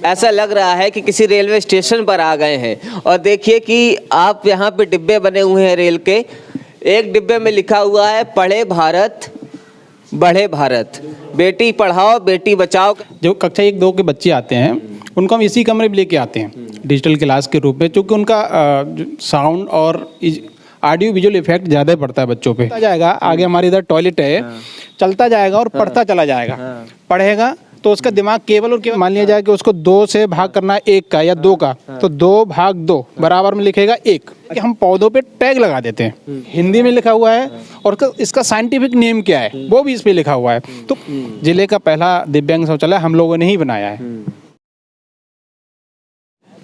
ऐसा लग रहा है कि किसी रेलवे स्टेशन पर आ गए हैं। और देखिए कि आप यहाँ पे डिब्बे बने हुए हैं रेल के। एक डिब्बे में लिखा हुआ है पढ़े भारत बढ़े भारत, बेटी पढ़ाओ बेटी बचाओ। जो कक्षा 1-2 के बच्चे आते हैं उनको हम इसी कमरे में लेके आते हैं डिजिटल क्लास के रूप में, क्योंकि उनका साउंड और ऑडियो विजुअल इफेक्ट ज़्यादा पड़ता है बच्चों पे। जाएगा आगे हमारे इधर टॉयलेट है, चलता जाएगा और पढ़ता चला जाएगा। पढ़ेगा तो उसका दिमाग केवल और केवल, मान लिया जाए कि उसको 2 से भाग करना है 1 का या 2 का, तो 2/2 बराबर में लिखेगा 1। कि हम पौधों पे टैग लगा देते हैं, हिंदी में लिखा हुआ है और इसका साइंटिफिक नेम क्या है वो भी इस पे लिखा हुआ है। तो जिले का पहला दिव्यांग शौचालय हम लोगों ने ही बनाया है।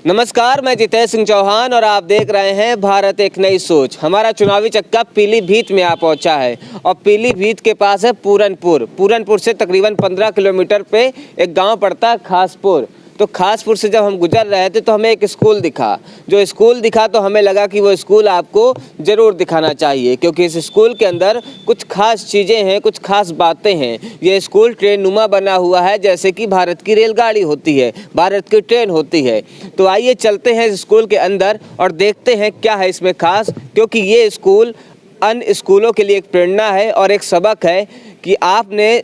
नमस्कार, मैं जितेश सिंह चौहान और आप देख रहे हैं भारत एक नई सोच। हमारा चुनावी चक्का पीलीभीत में आ पहुंचा है और पीलीभीत के पास है पूरनपुर से तकरीबन 15 किलोमीटर पे एक गांव पड़ता है खासपुर। तो खासपुर से जब हम गुजर रहे थे तो हमें एक स्कूल दिखा तो हमें लगा कि वो स्कूल आपको ज़रूर दिखाना चाहिए, क्योंकि इस स्कूल के अंदर कुछ खास चीज़ें हैं, कुछ खास बातें हैं। ये स्कूल ट्रेन नुमा बना हुआ है, जैसे कि भारत की रेलगाड़ी होती है, भारत की ट्रेन होती है। तो आइए चलते हैं इस स्कूल के अंदर और देखते हैं क्या है इसमें खास, क्योंकि ये स्कूल अन्य स्कूलों के लिए एक प्रेरणा है और एक सबक है कि आपने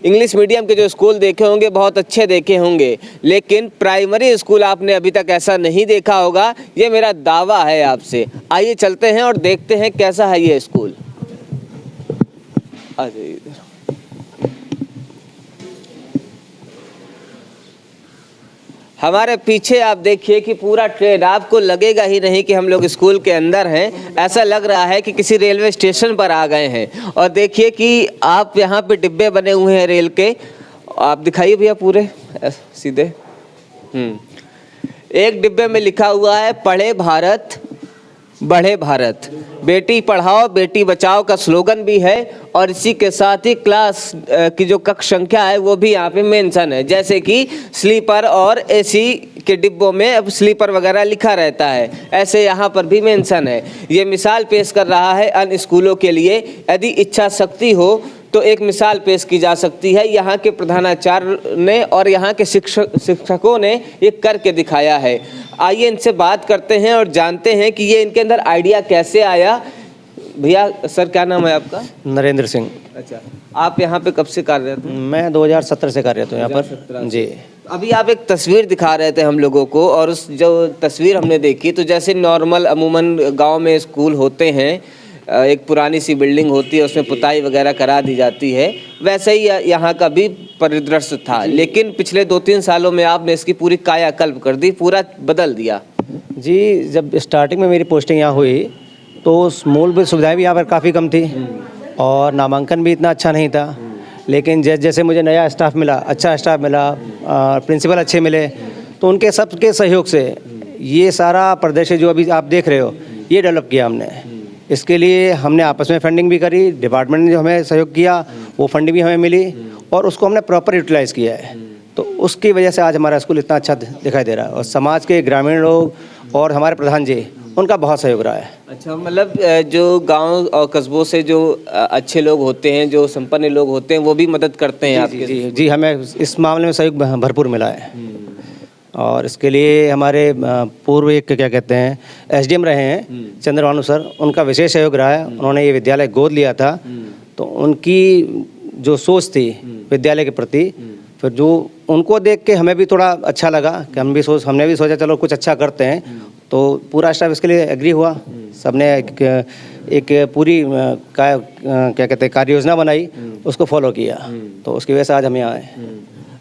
इंग्लिश मीडियम के जो स्कूल देखे होंगे बहुत अच्छे देखे होंगे, लेकिन प्राइमरी स्कूल आपने अभी तक ऐसा नहीं देखा होगा। ये मेरा दावा है आपसे। आइए चलते हैं और देखते हैं कैसा है ये स्कूल। आ जाइए इधर। हमारे पीछे आप देखिए कि पूरा ट्रेन, आपको लगेगा ही नहीं कि हम लोग स्कूल के अंदर हैं। ऐसा लग रहा है कि किसी रेलवे स्टेशन पर आ गए हैं। और देखिए कि आप यहाँ पे डिब्बे बने हुए हैं रेल के। आप दिखाइए भैया पूरे सीधे। एक डिब्बे में लिखा हुआ है पढ़े भारत बढ़े भारत, बेटी पढ़ाओ बेटी बचाओ का स्लोगन भी है। और इसी के साथ ही क्लास की जो कक्ष संख्या है वो भी यहाँ पे मेंशन है, जैसे कि स्लीपर और एसी के डिब्बों में अब स्लीपर वगैरह लिखा रहता है, ऐसे यहाँ पर भी मेंशन है। ये मिसाल पेश कर रहा है अन्य स्कूलों के लिए। यदि इच्छा शक्ति हो तो एक मिसाल पेश की जा सकती है। यहाँ के प्रधानाचार्य ने और यहाँ के शिक्षकों ने ये करके दिखाया है। आइए इनसे बात करते हैं और जानते हैं कि ये इनके अंदर आइडिया कैसे आया। भैया सर क्या नाम है आपका? नरेंद्र सिंह। अच्छा, आप यहाँ पे कब से कार्यरत हैं? मैं 2017 से कार्यरत हूँ यहाँ पर जी। अभी आप एक तस्वीर दिखा रहे थे हम लोगों को, और उस जो तस्वीर हमने देखी तो जैसे नॉर्मल अमूमन गांव में स्कूल होते हैं, एक पुरानी सी बिल्डिंग होती है, उसमें पुताई वगैरह करा दी जाती है, वैसे ही यहाँ का भी परिदृश्य था। लेकिन पिछले 2-3 सालों में आपने इसकी पूरी कायाकल्प कर दी, पूरा बदल दिया। जी, जब स्टार्टिंग में मेरी पोस्टिंग यहाँ हुई तो मूलभूत सुविधाएं भी यहाँ पर काफ़ी कम थी और नामांकन भी इतना अच्छा नहीं था। लेकिन जैसे जैसे मुझे नया स्टाफ मिला, अच्छा स्टाफ मिला, प्रिंसिपल अच्छे मिले, तो उनके सबके सहयोग से ये सारा प्रदेश जो अभी आप देख रहे हो ये डेवलप किया हमने। इसके लिए हमने आपस में फंडिंग भी करी, डिपार्टमेंट ने जो हमें सहयोग किया वो फंडिंग भी हमें मिली और उसको हमने प्रॉपर यूटिलाइज़ किया है। तो उसकी वजह से आज हमारा स्कूल इतना अच्छा दिखाई दे रहा है और समाज के ग्रामीण लोग और हमारे प्रधान जी, उनका बहुत सहयोग रहा है। अच्छा, मतलब जो गांव और कस्बों से जो अच्छे लोग होते हैं, जो संपन्न लोग होते हैं, वो भी मदद करते हैं आपके? जी, हमें इस मामले में सहयोग भरपूर मिला है। और इसके लिए हमारे पूर्व एक क्या कहते हैं एसडीएम रहे हैं चंद्रभानु सर, उनका विशेष सहयोग रहा है। उन्होंने ये विद्यालय गोद लिया था, तो उनकी जो सोच थी विद्यालय के प्रति, फिर जो उनको देख के हमें भी थोड़ा अच्छा लगा कि हमने भी सोचा चलो कुछ अच्छा करते हैं। तो पूरा स्टाफ इसके लिए एग्री हुआ, सबने एक पूरी क्या कहते हैं कार्य योजना बनाई, उसको फॉलो किया, तो उसकी वजह से आज हम यहाँ आए।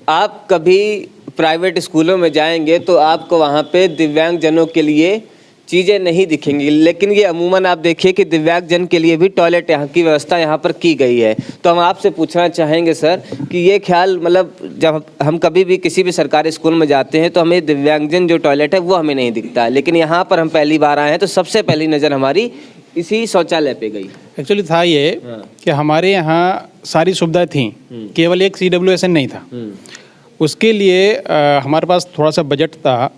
आप कभी प्राइवेट स्कूलों में जाएंगे तो आपको वहाँ पे दिव्यांगजनों के लिए चीज़ें नहीं दिखेंगी, लेकिन ये अमूमन आप देखिए कि दिव्यांगजन के लिए भी टॉयलेट यहाँ की व्यवस्था यहाँ पर की गई है। तो हम आपसे पूछना चाहेंगे सर कि ये ख्याल, मतलब जब हम कभी भी किसी भी सरकारी स्कूल में जाते हैं तो हमें दिव्यांगजन जो टॉयलेट है वो हमें नहीं दिखता, लेकिन यहाँ पर हम पहली बार आए हैं तो सबसे पहली नज़र हमारी इसी शौचालय पे गई। एक्चुअली था ये कि हमारे यहाँ सारी सुविधाएं थी, केवल एक CWSN नहीं था। उसके लिए हमारे पास थोड़ा सा बजट था,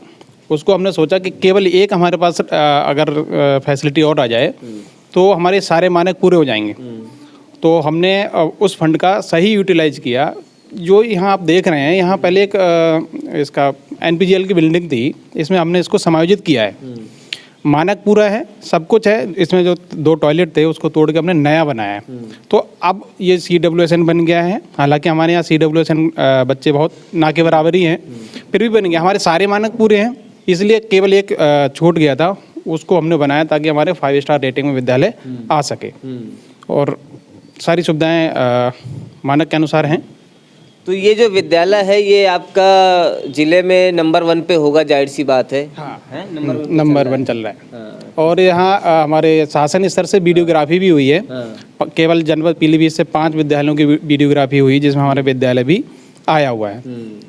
उसको हमने सोचा कि केवल एक हमारे पास अगर फैसिलिटी और आ जाए तो हमारे सारे मानक पूरे हो जाएंगे। तो हमने उस फंड का सही यूटिलाइज किया। जो यहाँ आप देख रहे हैं, यहाँ पहले एक इसका एनपीजीएल की बिल्डिंग थी, इसमें हमने इसको समायोजित किया है। मानक पूरा है, सब कुछ है। इसमें जो 2 टॉयलेट थे उसको तोड़ के हमने नया बनाया है। तो अब ये CWSN बन गया है। हालांकि हमारे यहाँ CWSN बच्चे बहुत ना के बराबर ही हैं, फिर भी बन गया। हमारे सारे मानक पूरे हैं, इसलिए केवल एक छूट गया था, उसको हमने बनाया ताकि हमारे 5 स्टार रेटिंग में विद्यालय आ सके। और सारी सुविधाएं मानक के अनुसार हैं। तो ये जो विद्यालय है ये आपका जिले में नंबर 1 पे होगा, जाहिर सी बात है। हाँ, है नंबर 1 चल रहा है। और यहाँ हमारे शासन स्तर से वीडियोग्राफी भी हुई है। केवल जनपद पीलीभीत से 5 विद्यालयों की वीडियोग्राफी हुई, जिसमें हमारा विद्यालय भी आया हुआ है।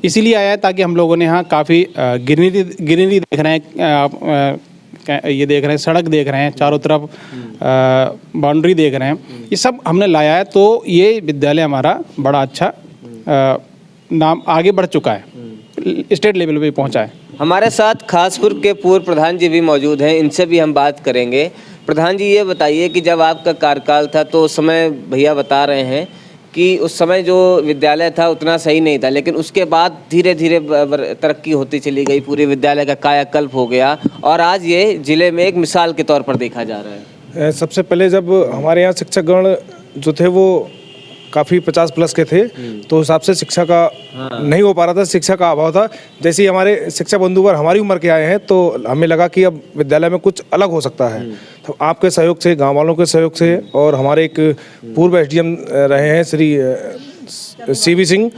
इसीलिए आया है ताकि हम लोगों ने यहाँ काफ़ी ग्रीनरी देख रहे हैं, आप ये देख रहे हैं, सड़क देख रहे हैं, चारों तरफ बाउंड्री देख रहे हैं, ये सब हमने लाया है। तो ये विद्यालय हमारा बड़ा अच्छा नाम आगे बढ़ चुका है, स्टेट लेवल पे पहुंचा है। हमारे साथ खासपुर के पूर्व प्रधान जी भी मौजूद हैं, इनसे भी हम बात करेंगे। प्रधान जी, ये बताइए कि जब आपका कार्यकाल था तो उस समय भैया बता रहे हैं कि उस समय जो विद्यालय था उतना सही नहीं था, लेकिन उसके बाद धीरे धीरे तरक्की होती चली गई, पूरे विद्यालय का कायाकल्प हो गया और आज ये जिले में एक मिसाल के तौर पर देखा जा रहा है। सबसे पहले जब हमारे यहाँ शिक्षकगण जो थे वो काफ़ी 50+ के थे, तो हिसाब से शिक्षा का नहीं हो पा रहा था, शिक्षा का अभाव था। जैसे ही हमारे शिक्षक बंधुवर हमारी उम्र के आए हैं तो हमें लगा कि अब विद्यालय में कुछ अलग हो सकता है। तो आपके सहयोग से, गांव वालों के सहयोग से और हमारे एक पूर्व SDM रहे हैं श्री CV सिंह,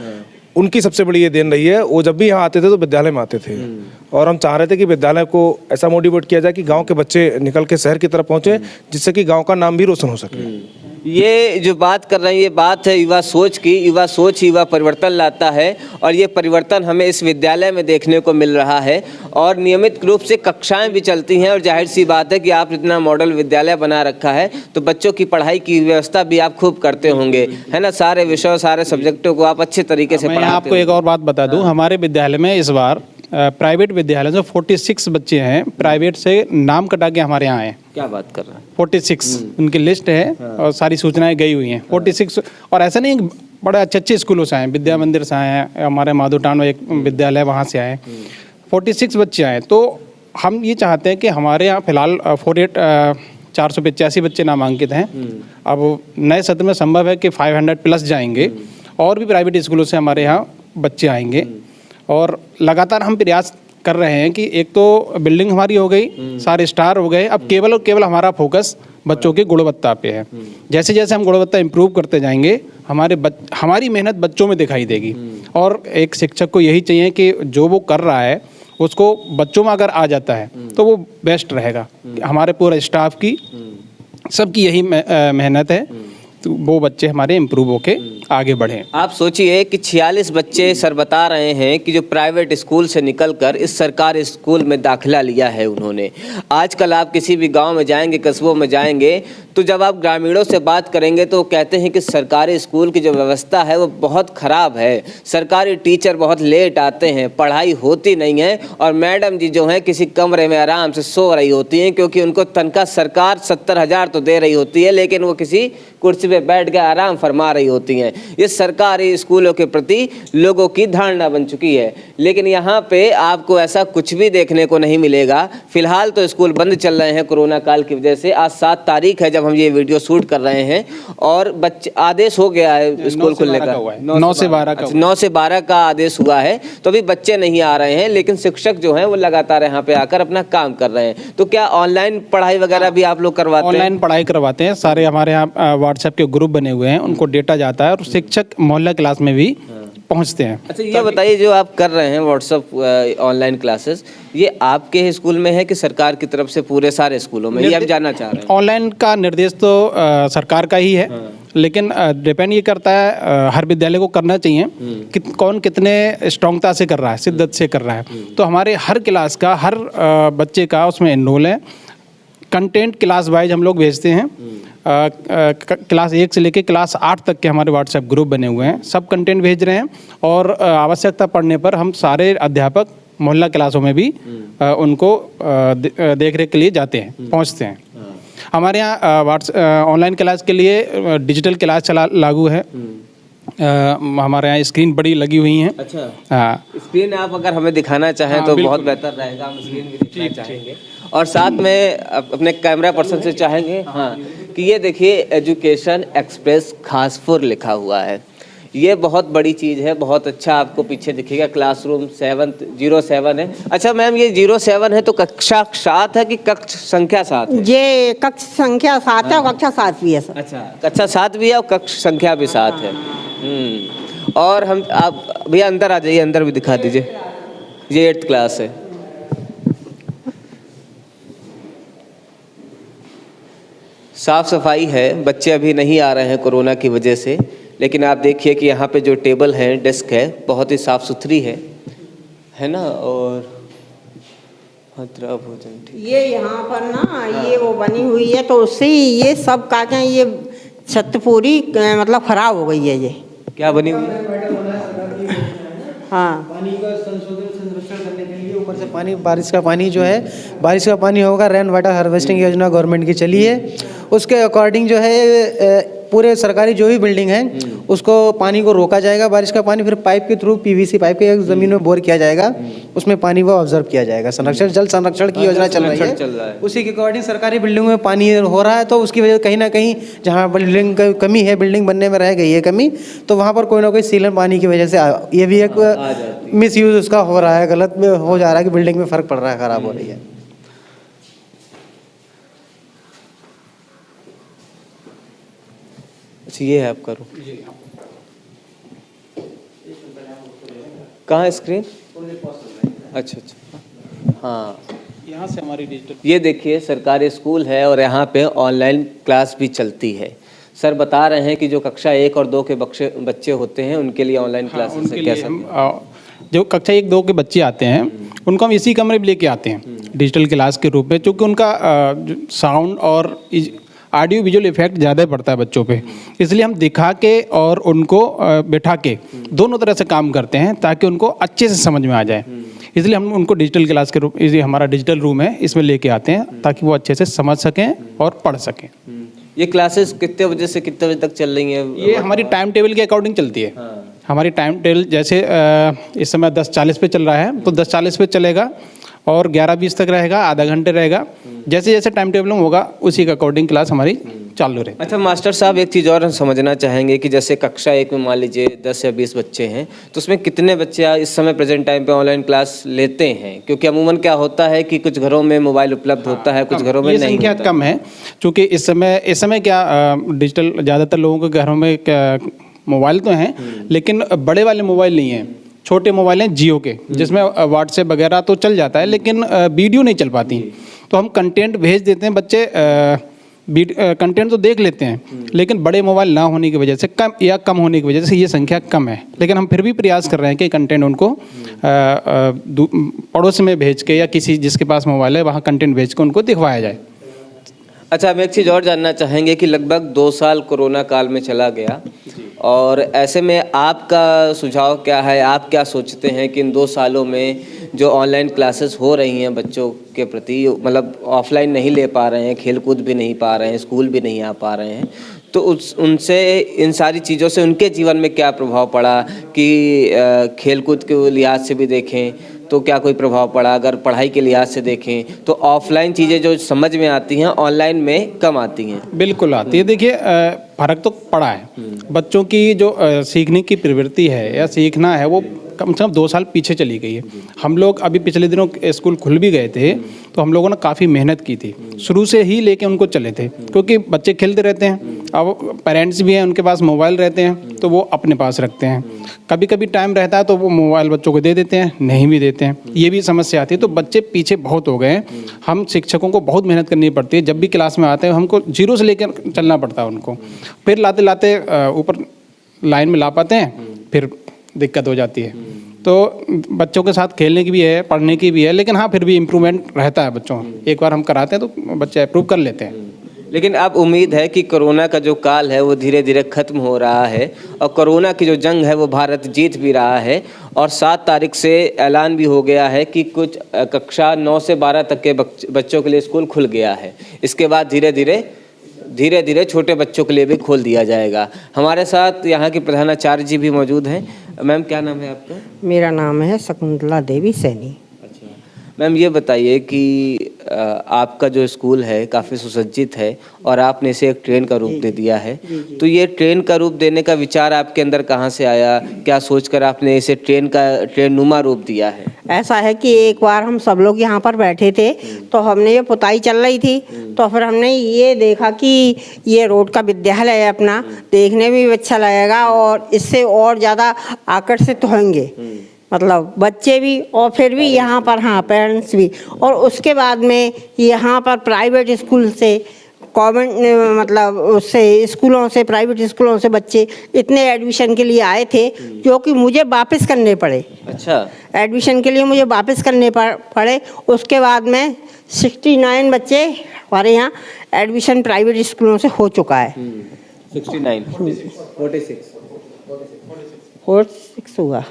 उनकी सबसे बड़ी ये देन रही है। वो जब भी यहाँ आते थे तो विद्यालय में आते थे और हम चाह रहे थे कि विद्यालय को ऐसा मोटिवेट किया जाए कि गांव के बच्चे निकल के शहर की तरफ पहुँचे, जिससे कि गांव का नाम भी रोशन हो सके। ये जो बात कर रहे हैं ये बात है युवा सोच की। युवा सोच युवा परिवर्तन लाता है और ये परिवर्तन हमें इस विद्यालय में देखने को मिल रहा है और नियमित रूप से कक्षाएं भी चलती हैं। और जाहिर सी बात है कि आप इतना मॉडल विद्यालय बना रखा है तो बच्चों की पढ़ाई की व्यवस्था भी आप खूब करते होंगे, है ना। सारे विषयों, सारे सब्जेक्टों को आप अच्छे तरीके से पढ़ाते मैं आपको एक और बात बता दूं, हमारे विद्यालय में इस बार प्राइवेट विद्यालय जो 46 बच्चे हैं प्राइवेट से नाम कटा के हमारे यहाँ आए। क्या बात कर रहे हैं? 46 उनकी लिस्ट है और सारी सूचनाएं गई हुई हैं 46। और ऐसा नहीं, बड़े अच्छे स्कूलों से आए, विद्या मंदिर से आए हैं, हमारे माधोटान में एक विद्यालय वहाँ से आए, 46 बच्चे आए। तो हम ये चाहते हैं कि हमारे यहाँ फिलहाल 485 बच्चे नामांकित हैं। अब नए सत्र में संभव है कि 500+ जाएंगे और भी प्राइवेट स्कूलों से हमारे यहाँ बच्चे आएंगे। और लगातार हम प्रयास कर रहे हैं कि एक तो बिल्डिंग हमारी हो गई, सारे स्टार हो गए, अब केवल और केवल हमारा फोकस बच्चों की गुणवत्ता पे है। जैसे जैसे हम गुणवत्ता इंप्रूव करते जाएंगे हमारी मेहनत बच्चों में दिखाई देगी। और एक शिक्षक को यही चाहिए कि जो वो कर रहा है उसको बच्चों में अगर आ जाता है तो वो बेस्ट रहेगा। हमारे पूरे स्टाफ की, सबकी यही मेहनत है, तो वो बच्चे हमारे इम्प्रूव होके आगे बढ़ें। आप सोचिए कि 46 बच्चे सर बता रहे हैं कि जो प्राइवेट स्कूल से निकलकर इस सरकारी स्कूल में दाखिला लिया है उन्होंने। आजकल आप किसी भी गांव में जाएंगे, कस्बों में जाएंगे, तो जब आप ग्रामीणों से बात करेंगे तो कहते हैं कि सरकारी स्कूल की जो व्यवस्था है वो बहुत ख़राब है। सरकारी टीचर बहुत लेट आते हैं, पढ़ाई होती नहीं है और मैडम जी जो हैं किसी कमरे में आराम से सो रही होती हैं, क्योंकि उनको तनख्वाह सरकार 70,000 तो दे रही होती है, लेकिन वो किसी कुर्सी पे बैठ के आराम फरमा रही होती हैं। ये सरकारी स्कूलों के प्रति लोगों की धारणा बन चुकी है। लेकिन यहाँ पे आपको ऐसा कुछ भी देखने को नहीं मिलेगा। फिलहाल तो स्कूल बंद चल रहे हैं कोरोना काल की वजह से। आज 7 तारीख है जब हम ये वीडियो शूट कर रहे हैं और बच्चे आदेश हो गया है स्कूल खुलने का, 9 से 12 का 9 से 12 का आदेश हुआ है। तो अभी बच्चे नहीं आ रहे हैं, लेकिन शिक्षक जो हैं वो लगातार यहाँ पे आकर अपना काम कर रहे हैं। तो क्या ऑनलाइन पढ़ाई वगैरह भी आप लोग करवाते हैं? ऑनलाइन पढ़ाई करवाते हैं। सारे हमारे यहाँ व्हाट्सएप के ग्रुप बने हुए हैं, उनको डेटा जाता है और शिक्षक मोहल्ला क्लास में भी पहुंचते हैं। अच्छा, ये बताइए जो आप कर रहे हैं व्हाट्सएप ऑनलाइन क्लासेस, ये आपके स्कूल में है कि सरकार की तरफ से पूरे सारे स्कूलों में, ये आप जानना चाह रहे हैं? ऑनलाइन का निर्देश तो सरकार का ही है, लेकिन डिपेंड ये करता है, हर विद्यालय को करना चाहिए कि कौन कितने स्ट्रॉन्गता से कर रहा है, शिद्दत से कर रहा है। तो हमारे हर क्लास का, हर बच्चे का उसमें एनरोल है। कंटेंट क्लास वाइज हम लोग भेजते हैं। क्लास 1 से लेकर क्लास 8 तक के हमारे व्हाट्सएप ग्रुप बने हुए हैं, सब कंटेंट भेज रहे हैं। और आवश्यकता पड़ने पर हम सारे अध्यापक मोहल्ला क्लासों में भी उनको देख रेख के लिए जाते हैं, पहुंचते हैं। हमारे यहाँ ऑनलाइन क्लास के लिए डिजिटल क्लास लागू है। हमारे यहाँ स्क्रीन बड़ी लगी हुई हैं। अच्छा, हाँ, स्क्रीन आप अगर हमें दिखाना चाहें हाँ, तो बिल्कुल। बहुत बेहतर रहेगा, हम स्क्रीन भी दिखाना चाहेंगे। और साथ में अपने कैमरा पर्सन से चाहेंगे हाँ कि ये देखिए एजुकेशन एक्सप्रेस खासपुर लिखा हुआ है। ये बहुत बड़ी चीज़ है, बहुत अच्छा आपको पीछे दिखेगा। क्लासरूम 07 है। अच्छा मैम, ये 07 है तो कक्षा 7 है कि कक्ष संख्या 7 है? ये कक्ष संख्या 7 है और कक्षा 7 भी है सर। अच्छा, कक्षा 7 भी है और कक्ष संख्या भी 7 है। और हम आप भैया अंदर आ जाइए, अंदर भी दिखा दीजिए। ये 8th क्लास है। साफ सफाई है, बच्चे अभी नहीं आ रहे हैं कोरोना की वजह से, लेकिन आप देखिए कि यहाँ पे जो टेबल है, डेस्क है, बहुत ही साफ़ सुथरी है ना। और भद्रा भोजन ठीक। ये यहाँ पर ना ये वो बनी हुई है तो उससे ही ये सब कागज ये छत पूरी मतलब खराब हो गई है। ये क्या बनी हुई है? हाँ, पानी का संरक्षण करने के लिए ऊपर से पानी, बारिश का पानी जो है, बारिश का पानी होगा, रेन वाटर हार्वेस्टिंग योजना गवर्नमेंट की चली है। उसके अकॉर्डिंग जो है पूरे सरकारी जो भी बिल्डिंग है उसको पानी को रोका जाएगा, बारिश का पानी फिर पाइप के थ्रू, पीवीसी पाइप के ज़मीन में बोर किया जाएगा, उसमें पानी वो ऑब्जर्व किया जाएगा। संरक्षण, जल संरक्षण की योजना चल रही है, उसी के अकॉर्डिंग सरकारी बिल्डिंगों में पानी हो रहा है। तो उसकी वजह कहीं ना कहीं जहाँ बिल्डिंग की कमी है, बिल्डिंग बनने में रह गई है कमी, तो वहाँ पर कोई ना कोई सीलन पानी की वजह से ये भी एक मिस यूज़ उसका हो रहा है, गलत में हो जा रहा है कि बिल्डिंग में फ़र्क पड़ रहा है, ख़राब हो रही है। अच्छा, ये है आपका रूम। कहाँ है स्क्रीन? अच्छा, हाँ, यहाँ से हमारी डिजिटल। ये देखिए सरकारी स्कूल है और यहाँ पे ऑनलाइन क्लास भी चलती है। सर बता रहे हैं कि जो कक्षा 1 और 2 के बच्चे होते हैं उनके लिए ऑनलाइन क्लासेस उनके है। लिए कैसा? जो कक्षा 1-2 के बच्चे आते हैं उनको हम इसी कमरे में लेके आते हैं डिजिटल क्लास के रूप में, क्योंकि उनका साउंड और ऑडियो विजुअल इफेक्ट ज़्यादा पड़ता है बच्चों पे। इसलिए हम दिखा के और उनको बैठा के दोनों तरह से काम करते हैं ताकि उनको अच्छे से समझ में आ जाए। इसलिए हम उनको डिजिटल क्लास के रूप, इसलिए हमारा डिजिटल रूम है, इसमें लेके आते हैं ताकि वो अच्छे से समझ सकें और पढ़ सकें। ये क्लासेस कितने बजे से कितने बजे तक चल रही हैं? ये हमारी टाइम टेबल के अकॉर्डिंग चलती है। हमारी टाइम टेबल जैसे इस समय 10:40 पे चल रहा है तो 10:40 पे चलेगा और 11:20 तक रहेगा, आधा घंटे रहेगा। जैसे जैसे टाइम टेबल होगा उसी के अकॉर्डिंग क्लास हमारी चालू रहे। अच्छा मास्टर साहब, एक चीज़ और हम समझना चाहेंगे कि जैसे कक्षा 1 में मान लीजिए 10 या 20 बच्चे हैं तो उसमें कितने बच्चे इस समय प्रेजेंट टाइम पे ऑनलाइन क्लास लेते हैं? क्योंकि अमूमन क्या होता है कि कुछ घरों में मोबाइल उपलब्ध होता है, कुछ घरों में नहीं संख्या होता। कम है, क्योंकि इस समय क्या डिजिटल ज़्यादातर लोगों के घरों में मोबाइल तो हैं लेकिन बड़े वाले मोबाइल नहीं हैं, छोटे मोबाइल हैं जियो के, जिसमें व्हाट्सएप वगैरह तो चल जाता है लेकिन वीडियो नहीं चल पाती। तो हम कंटेंट भेज देते हैं, बच्चे कंटेंट तो देख लेते हैं लेकिन बड़े मोबाइल ना होने की वजह से कम होने की वजह से ये संख्या कम है। लेकिन हम फिर भी प्रयास कर रहे हैं कि कंटेंट उनको पड़ोस में भेज के या किसी जिसके पास मोबाइल है वहाँ कंटेंट भेज के उनको दिखवाया जाए। अच्छा, हम एक चीज़ और जानना चाहेंगे कि लगभग 2 साल कोरोना काल में चला गया और ऐसे में आपका सुझाव क्या है? आप क्या सोचते हैं कि इन 2 सालों में जो ऑनलाइन क्लासेस हो रही हैं बच्चों के प्रति, मतलब ऑफलाइन नहीं ले पा रहे हैं, खेल कूद भी नहीं पा रहे हैं, स्कूल भी नहीं आ पा रहे हैं, तो उनसे इन सारी चीज़ों से उनके जीवन में क्या प्रभाव पड़ा? कि खेल कूद के लिहाज से भी देखें तो क्या कोई प्रभाव पड़ा? अगर पढ़ाई के लिहाज से देखें तो ऑफलाइन चीज़ें जो समझ में आती हैं ऑनलाइन में कम आती हैं। बिल्कुल आती है। देखिए फ़र्क तो पड़ा है, बच्चों की जो सीखने की प्रवृत्ति है या सीखना है वो कम से कम 2 साल पीछे चली गई है। हम लोग अभी पिछले दिनों स्कूल खुल भी गए थे तो हम लोगों ने काफ़ी मेहनत की थी, शुरू से ही लेके उनको चले थे, क्योंकि बच्चे खेलते रहते हैं। अब पेरेंट्स भी हैं, उनके पास मोबाइल रहते हैं तो वो अपने पास रखते हैं। कभी कभी टाइम रहता है तो वो मोबाइल बच्चों को दे देते हैं, नहीं भी देते हैं, ये भी समस्या आती है। तो बच्चे पीछे बहुत हो गए हैं। हम शिक्षकों को बहुत मेहनत करनी पड़ती है, जब भी क्लास में आते हैं हमको 0 से लेकर चलना पड़ता है उनको, फिर लाते लाते ऊपर लाइन में ला पाते हैं, फिर दिक्कत हो जाती है। तो बच्चों के साथ खेलने की भी है, पढ़ने की भी है, लेकिन हाँ फिर भी इम्प्रूवमेंट रहता है बच्चों। एक बार हम कराते हैं तो बच्चे अप्रूव कर लेते हैं। लेकिन अब उम्मीद है कि कोरोना का जो काल है वो धीरे धीरे ख़त्म हो रहा है और कोरोना की जो जंग है वो भारत जीत भी रहा है और 7 तारीख से ऐलान भी हो गया है कि कुछ कक्षा 9 से 12 तक के बच्चों के लिए स्कूल खुल गया है। इसके बाद धीरे धीरे धीरे धीरे छोटे बच्चों के लिए भी खोल दिया जाएगा। हमारे साथ यहाँ की प्रधानाचार्य जी भी मौजूद हैं। मैम क्या नाम है आपका? मेरा नाम है शकुंतला देवी सैनी। अच्छा मैम, ये बताइए कि आपका जो स्कूल है काफ़ी सुसज्जित है और आपने इसे एक ट्रेन का रूप दे दिया है, तो ये ट्रेन का रूप देने का विचार आपके अंदर कहाँ से आया? क्या सोचकर आपने इसे ट्रेन नुमा रूप दिया है? ऐसा है कि एक बार हम सब लोग यहाँ पर बैठे थे तो हमने ये पुताई चल रही थी, तो फिर हमने ये देखा कि ये रोड का विद्यालय है अपना, देखने में भी अच्छा लगेगा और इससे और ज़्यादा आकर्षित होंगे, मतलब बच्चे भी और फिर भी यहाँ पर, हाँ पेरेंट्स भी। और उसके बाद में यहाँ पर प्राइवेट स्कूल से, गवर्नमेंट मतलब उससे स्कूलों से, प्राइवेट स्कूलों से बच्चे इतने एडमिशन के लिए आए थे जो कि मुझे वापस करने पड़े। अच्छा, एडमिशन के लिए मुझे वापस करने पड़े। उसके बाद में 69 बच्चे हमारे यहाँ एडमिशन प्राइवेट स्कूलों से हो चुका है। 46 हुआ।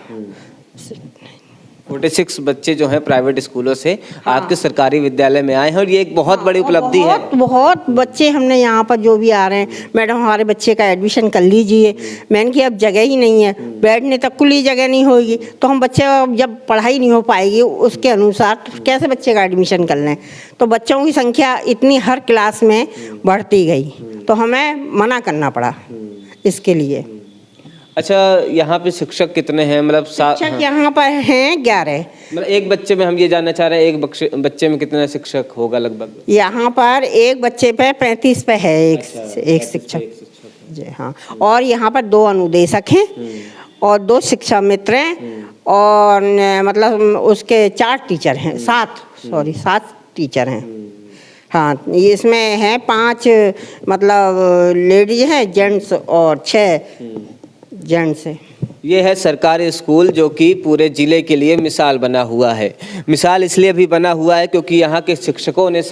46 बच्चे जो हैं प्राइवेट स्कूलों से आपके सरकारी विद्यालय में आए हैं और ये एक बहुत बड़ी उपलब्धि है। बहुत बच्चे हमने यहाँ पर जो भी आ रहे हैं, मैडम हमारे बच्चे का एडमिशन कर लीजिए। मैंने कि अब जगह ही नहीं है, बैठने तक के लिए जगह नहीं होगी तो हम बच्चे जब पढ़ाई नहीं हो पाएगी उसके अनुसार तो कैसे बच्चे का एडमिशन कर लें। तो बच्चों की संख्या इतनी हर क्लास में बढ़ती गई तो हमें मना करना पड़ा इसके लिए। अच्छा, यहाँ पे शिक्षक कितने हैं? मतलब शिक्षक यहाँ पर हैं 11। मतलब एक बच्चे में हम ये जानना चाह रहे हैं, एक बच्चे में कितना शिक्षक होगा लगभग? यहाँ पर एक बच्चे पे 35 पे है एक शिक्षक जी, हाँ। और यहाँ पर 2 अनुदेशक हैं और 2 शिक्षा मित्र हैं और मतलब उसके 4 टीचर हैं, 7 टीचर हैं। हाँ, इसमें है 5 मतलब लेडीज हैं, जेंट्स और 6 जेंट्स हैं। ये है सरकारी स्कूल जो कि पूरे ज़िले के लिए मिसाल बना हुआ है। मिसाल इसलिए भी बना हुआ है क्योंकि यहाँ के शिक्षकों ने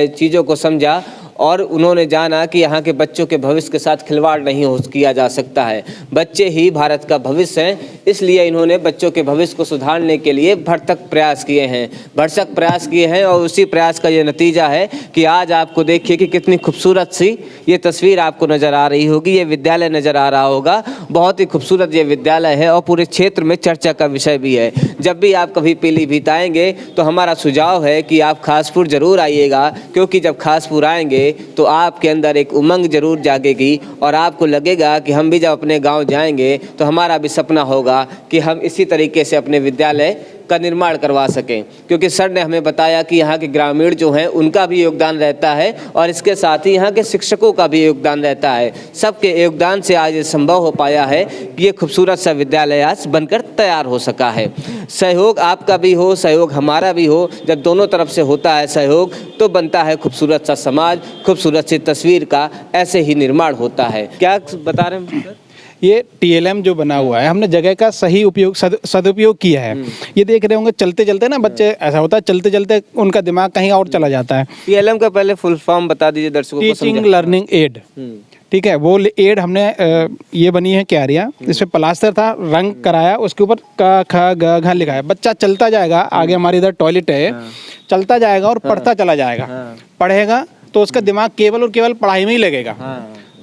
चीज़ों को समझा और उन्होंने जाना कि यहाँ के बच्चों के भविष्य के साथ खिलवाड़ नहीं किया जा सकता है। बच्चे ही भारत का भविष्य हैं, इसलिए इन्होंने बच्चों के भविष्य को सुधारने के लिए भरसक प्रयास किए हैं और उसी प्रयास का ये नतीजा है कि आज आपको देखिए कि कितनी खूबसूरत सी ये तस्वीर आपको नज़र आ रही होगी, ये विद्यालय नज़र आ रहा होगा। बहुत ही खूबसूरत ये विद्यालय है और पूरे क्षेत्र में चर्चा का विषय भी है। जब भी आप कभी पीलीभीत आएंगे तो हमारा सुझाव है कि आप खासपुर ज़रूर आइएगा, क्योंकि जब खासपुर आएंगे तो आपके अंदर एक उमंग जरूर जागेगी और आपको लगेगा कि हम भी जब अपने गांव जाएंगे तो हमारा भी सपना होगा कि हम इसी तरीके से अपने विद्यालय का निर्माण करवा सकें। क्योंकि सर ने हमें बताया कि यहाँ के ग्रामीण जो हैं उनका भी योगदान रहता है और इसके साथ ही यहाँ के शिक्षकों का भी योगदान रहता है। सबके योगदान से आज ये संभव हो पाया है कि ये खूबसूरत सा विद्यालय आज बनकर तैयार हो सका है। सहयोग आपका भी हो, सहयोग हमारा भी हो। जब दोनों तरफ से होता है सहयोग तो बनता है खूबसूरत सा समाज, खूबसूरत सी तस्वीर का ऐसे ही निर्माण होता है। क्या बता रहे हैं सर? ये TLM जो बना हुआ है, हमने जगह का सही उपयोग सदुपयोग किया है। ये देख रहे होंगे चलते चलते ना बच्चे, ऐसा होता है चलते चलते उनका दिमाग कहीं और चला जाता है। TLM का पहले फुल फॉर्म बता दीजिए दर्शकों को। टीचिंग लर्निंग एड, ठीक है। वो एड हमने ये बनी है क्यारियाँ, इस पर प्लास्टर था, रंग कराया, उसके ऊपर क ख ग घ लिखा है। बच्चा चलता जाएगा, आगे हमारे इधर टॉयलेट है, चलता जाएगा और पढ़ता चला जाएगा। पढ़ेगा तो उसका दिमाग केवल और केवल पढ़ाई में ही लगेगा।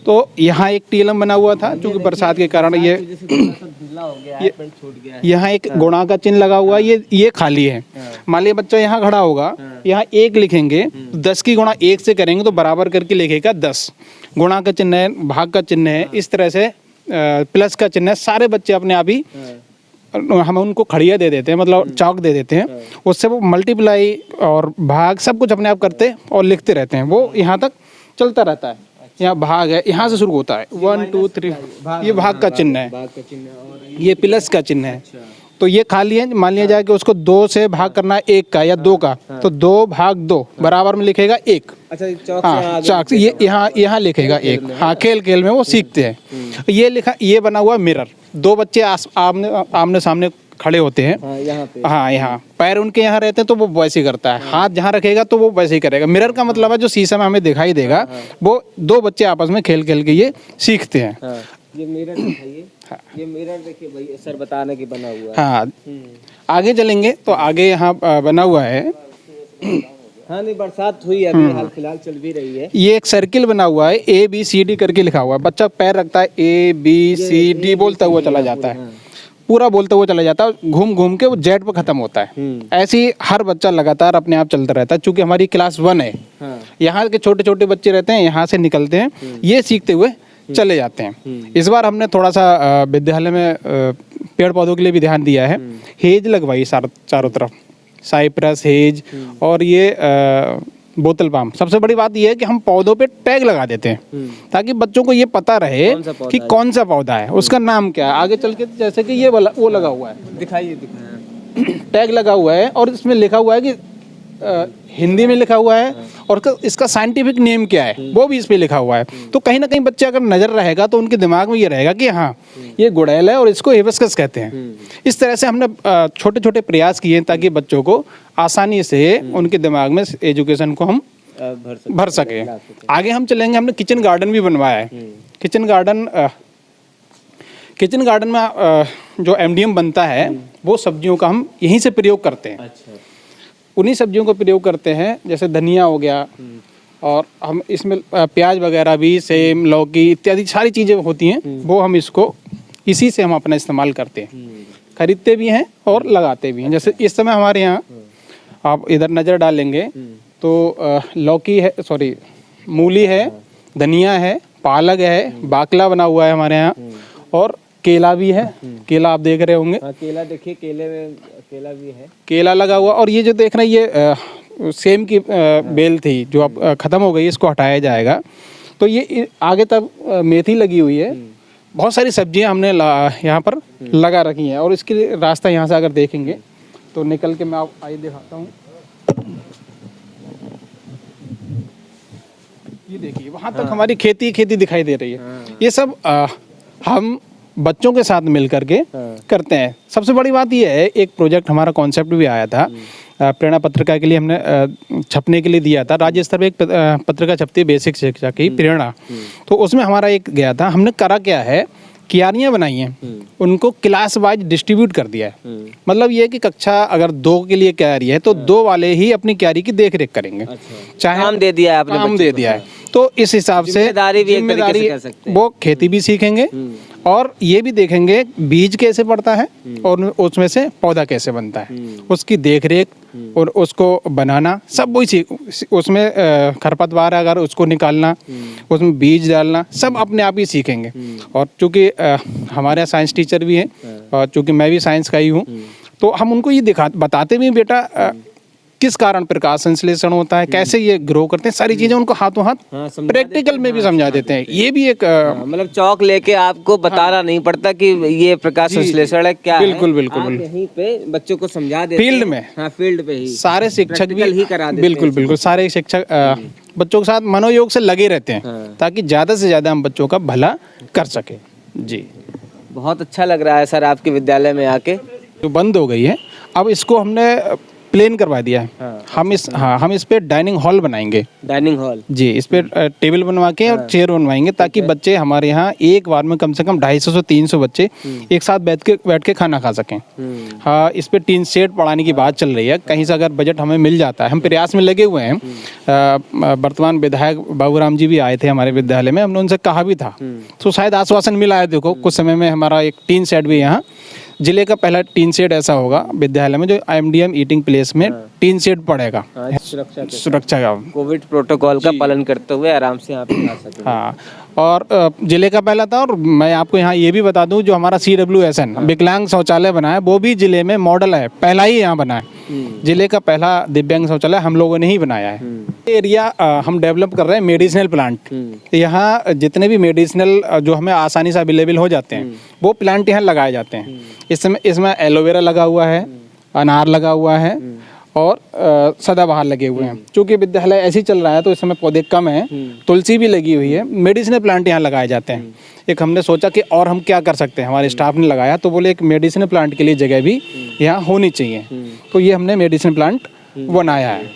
तो यहाँ एक TLM बना हुआ था, क्योंकि बरसात के कारण ये यहाँ एक गुणा का चिन्ह लगा हुआ है, ये खाली है। मान लिया बच्चा यहाँ खड़ा होगा, यहाँ 1 लिखेंगे, 10 की गुणा 1 से करेंगे तो बराबर करके लिखेगा 10। गुणा का चिन्ह है, भाग का चिन्ह है, इस तरह से प्लस का चिन्ह है। सारे बच्चे अपने आप ही, हम उनको खड़िया दे देते हैं, मतलब चौक दे देते हैं, उससे वो मल्टीप्लाई और भाग सब कुछ अपने आप करते और लिखते रहते हैं। वो यहाँ तक चलता रहता है। यहाँ भाग है, यहाँ से शुरू होता है 1 2 3, ये भाग का चिन्ह है, ये प्लस का चिन्ह है। तो ये खाली है, मान लिया जाए कि उसको 2 से भाग करना है 1 का या 2 का, तो 2 भाग 2 बराबर में लिखेगा 1। हाँ, चौक ये यहाँ लिखेगा 1। हाँ, खेल खेल में वो सीखते हैं। ये लिखा, ये बना हुआ मिरर, 2 बच्चे आमने सामने खड़े होते हैं। हाँ, यहाँ पैर उनके यहाँ रहते हैं तो वो वैसे ही करता है, हाथ जहाँ रखेगा तो वो वैसे ही करेगा। मिरर का मतलब है जो शीशे में हमें दिखाई देगा, वो 2 बच्चे आपस में खेल खेल के ये सीखते हैं। ये मिरर दिखाइए। ये मिरर देखिए भाई, सर बताने की बना हुआ है। हाँ, आगे चलेंगे तो आगे यहाँ बना हुआ है हाँ नहीं, बरसात हुई है अभी हाल फिलहाल, चल भी रही है। ये एक सर्किल बना हुआ है, ABCD करके लिखा हुआ है। बच्चा पैर रखता है, ABCD बोलता हुआ चला जाता है, पूरा बोलते हुए चला जाता है, घूम घूम के वो जेड पे खत्म होता है। ऐसे ही हर बच्चा लगातार अपने आप चलता रहता है। चूंकि हमारी क्लास 1 है, यहाँ के छोटे छोटे बच्चे रहते हैं, यहाँ से निकलते हैं, ये सीखते हुए चले जाते हैं। इस बार हमने थोड़ा सा विद्यालय में पेड़ पौधों के लिए भी ध्यान दिया है। हेज लगवाई चारों तरफ, साइप्रस, हेज और ये बोतल पाम। सबसे बड़ी बात यह है कि हम पौधों पे टैग लगा देते हैं ताकि बच्चों को ये पता रहे कि कौन सा पौधा है, उसका नाम क्या है। आगे चल के जैसे कि ये वाला वो लगा हुआ है, दिखाइए टैग लगा हुआ है और इसमें लिखा हुआ है कि हिंदी में लिखा हुआ है और इसका साइंटिफिक नेम क्या है वो भी इस पे लिखा हुआ है। तो कहीं ना कहीं बच्चे अगर नज़र रहेगा तो उनके दिमाग में ये रहेगा कि हाँ ये गुड़ैल है और इसको हिबिस्कस कहते हैं। इस तरह से हमने छोटे छोटे प्रयास किए हैं ताकि बच्चों को आसानी से उनके दिमाग में एजुकेशन को हम भर सके। आगे हम चलेंगे, हमने किचन गार्डन भी बनवाया है। किचन गार्डन में जो MDM बनता है वो सब्जियों का हम यहीं से प्रयोग करते हैं। उन्हीं सब्जियों को प्रयोग करते हैं, जैसे धनिया हो गया और हम इसमें प्याज वगैरह भी, सेम, लौकी इत्यादि सारी चीज़ें होती हैं, वो हम इसको इसी से हम अपना इस्तेमाल करते हैं, खरीदते भी हैं और लगाते भी हैं। जैसे इस समय हमारे यहाँ आप इधर नज़र डालेंगे तो लौकी है, सॉरी मूली है, धनिया है, पालक है, बाकला बना हुआ है हमारे यहाँ और केला भी है। केला आप देख रहे होंगे, केला देखिए, केले में केला भी है, केला लगा हुआ। और ये जो देख रहे हैं ये सेम की बेल थी जो अब ख़त्म हो गई, इसको हटाया जाएगा। तो ये आगे तक मेथी लगी हुई है, बहुत सारी सब्जियां हमने यहाँ पर लगा रखी हैं। और इसके रास्ता यहाँ से अगर देखेंगे तो निकल के मैं आप आइए दिखाता हूँ। ये देखिए वहाँ तक हमारी खेती दिखाई दे रही है। ये सब हम बच्चों के साथ मिल करके करते हैं। सबसे बड़ी बात यह है, एक प्रोजेक्ट हमारा कॉन्सेप्ट भी आया था, प्रेरणा पत्रिका के लिए हमने छपने के लिए दिया था। राज्य स्तर पर एक पत्रिका छपती है बेसिक शिक्षा की, प्रेरणा। तो उसमें हमारा एक गया था। हमने करा क्या है, क्यारियाँ बनाई हैं, उनको क्लास वाइज डिस्ट्रीब्यूट कर दिया है। मतलब ये कि कक्षा अगर 2 के लिए क्यारी है तो 2 वाले ही अपनी क्यारी की देख रेख करेंगे। चाहे काम दे दिया है आपने, काम दे दिया है। तो इस हिसाब से जिम्मेदारी भी एक तरीके से कह सकते हैं। वो खेती भी सीखेंगे और ये भी देखेंगे बीज कैसे पड़ता है और उसमें से पौधा कैसे बनता है, उसकी देख रेख और उसको बनाना सब वही सीख। उसमें खरपतवार अगर उसको निकालना, उसमें बीज डालना, सब अपने आप ही सीखेंगे। और चूँकि हमारे यहाँ साइंस टीचर भी हैं और चूँकि मैं भी साइंस का ही हूँ, तो हम उनको ये बताते भी बेटा किस कारण प्रकाश संश्लेषण होता है, कैसे ये ग्रो करते हैं, सारी चीजें उनको हाथों हाथ प्रैक्टिकल में भी समझा देते हैं। ये भी एक मतलब चौक लेके आपको बताना नहीं पड़ता कि ये प्रकाश संश्लेषण है क्या बिल्कुल है। बिल्कुल आप यहीं पे बच्चों को समझा देते फील्ड हैं। में, हाँ फील्ड पे ही सारे शिक्षक भी ही करा देते बिल्कुल बिल्कुल सारे शिक्षक बच्चों के साथ मनोयोग से लगे रहते हैं ताकि ज्यादा से ज्यादा हम बच्चों का भला कर सके। जी बहुत अच्छा लग रहा है सर आपके विद्यालय में आके। जो बंद हो गई है अब इसको हमने प्लेन करवा दिया है। हम इस पे डाइनिंग हॉल बनाएंगे। डाइनिंग हॉल जी, इस पे टेबल बनवा के और चेयर बनवाएंगे ताकि बच्चे हमारे यहाँ एक बार में कम से कम 250 से 300 बच्चे एक साथ बैठ के खाना खा सकें। हाँ, इस पे टीन शेड पढ़ाने की बात चल रही है। कहीं से अगर बजट हमें मिल जाता है, हम प्रयास में लगे हुए हैं। वर्तमान विधायक बाबूराम जी भी आए थे हमारे विद्यालय में, हमने उनसे कहा भी था तो शायद आश्वासन मिला है। देखो कुछ समय में हमारा एक टीन शेड भी यहाँ जिले का पहला टीन शेड ऐसा होगा विद्यालय में जो MDM ईटिंग प्लेस में टीन शेड पड़ेगा सुरक्षा का, कोविड प्रोटोकॉल का पालन करते हुए आराम से यहाँ पे खा सकें। हाँ, और जिले का पहला था। और मैं आपको यहाँ ये भी बता दूं जो हमारा CWSN विकलांग शौचालय बना है वो भी जिले में मॉडल है, पहला ही यहाँ बना है। जिले का पहला दिव्यांग शौचालय हम लोगों ने ही बनाया है। एरिया हम डेवलप कर रहे हैं मेडिसिनल प्लांट। यहाँ जितने भी मेडिसिनल जो हमें आसानी से अवेलेबल हो जाते हैं वो प्लांट यहाँ लगाए जाते हैं। इसमें एलोवेरा लगा हुआ है, अनार लगा हुआ है और सदाबहार लगे हुए हैं। चूँकि विद्यालय ऐसे ही चल रहा है तो इस समय पौधे कम हैं, तुलसी भी लगी हुई है। मेडिसिनल प्लांट यहाँ लगाए जाते हैं। एक हमने सोचा कि और हम क्या कर सकते हैं, हमारे स्टाफ ने लगाया तो बोले एक मेडिसिनल प्लांट के लिए जगह भी यहाँ होनी चाहिए। तो ये हमने मेडिसिनल प्लांट बनाया है।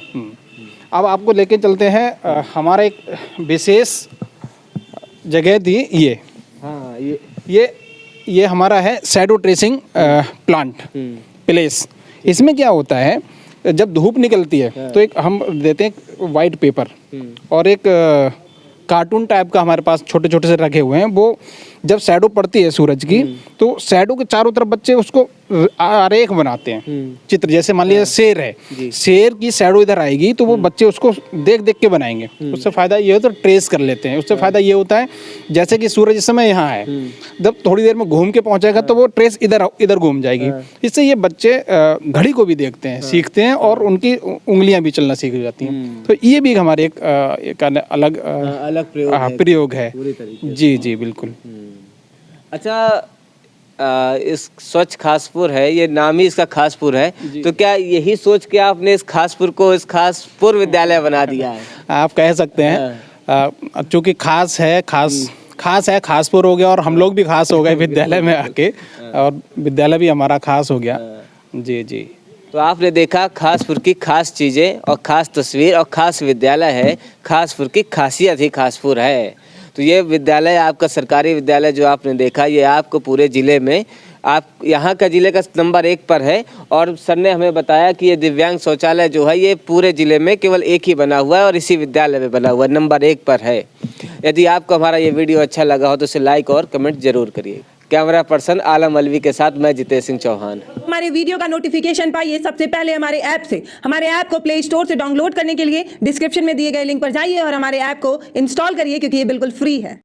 अब आपको लेके चलते हैं हमारा एक विशेष जगह थी ये। हाँ, ये हमारा है शैडो ट्रेसिंग प्लांट प्लेस। इसमें क्या होता है जब धूप निकलती है तो एक हम देते हैं वाइट पेपर और एक कार्टून टाइप का हमारे पास छोटे छोटे से रखे हुए हैं। वो जब शैडो पड़ती है सूरज की तो शैडो के चारों तरफ बच्चे उसको आरेख बनाते हैं, चित्र। जैसे मान लीजिए शेर है, शेर की शैडो इधर आएगी तो वो बच्चे उसको देख देख के बनाएंगे। उससे फायदा ये होता है, ट्रेस कर लेते हैं। उससे फायदा ये होता है जैसे कि सूरज इस समय यहाँ है, जब थोड़ी देर में घूम के पहुंचेगा तो वो ट्रेस इधर घूम जाएगी। इससे ये बच्चे घड़ी को भी देखते हैं, सीखते हैं और उनकी उंगलियां भी चलना सीख जाती हैं। तो ये भी हमारे एक अलग प्रयोग है। जी जी बिल्कुल। अच्छा, इस स्वच्छ खासपुर है, ये नाम ही इसका खासपुर है, तो क्या यही सोच के आपने इस खासपुर को इस खासपुर विद्यालय बना दिया है? आप कह सकते हैं, चूँकि खास है खासपुर हो गया और हम लोग भी खास हो गए विद्यालय में आके, और विद्यालय भी हमारा खास हो गया। जी जी। तो आपने देखा खासपुर की खास चीज़ें और खास तस्वीर और खास विद्यालय है। खासपुर की खासियत ही खासपुर है। तो ये विद्यालय आपका सरकारी विद्यालय जो आपने देखा, ये आपको पूरे ज़िले में, आप यहाँ का ज़िले का नंबर 1 पर है। और सर ने हमें बताया कि ये दिव्यांग शौचालय जो है ये पूरे ज़िले में केवल एक ही बना हुआ है और इसी विद्यालय में बना हुआ है, नंबर 1 पर है। यदि आपको हमारा ये वीडियो अच्छा लगा हो तो इसे लाइक और कमेंट जरूर करिए। कैमरा पर्सन आलम अलवी के साथ मैं जितेश सिंह चौहान। हमारे वीडियो का नोटिफिकेशन पाइए सबसे पहले हमारे ऐप से। हमारे ऐप को प्ले स्टोर से डाउनलोड करने के लिए डिस्क्रिप्शन में दिए गए लिंक पर जाइए और हमारे ऐप को इंस्टॉल करिए, क्योंकि ये बिल्कुल फ्री है।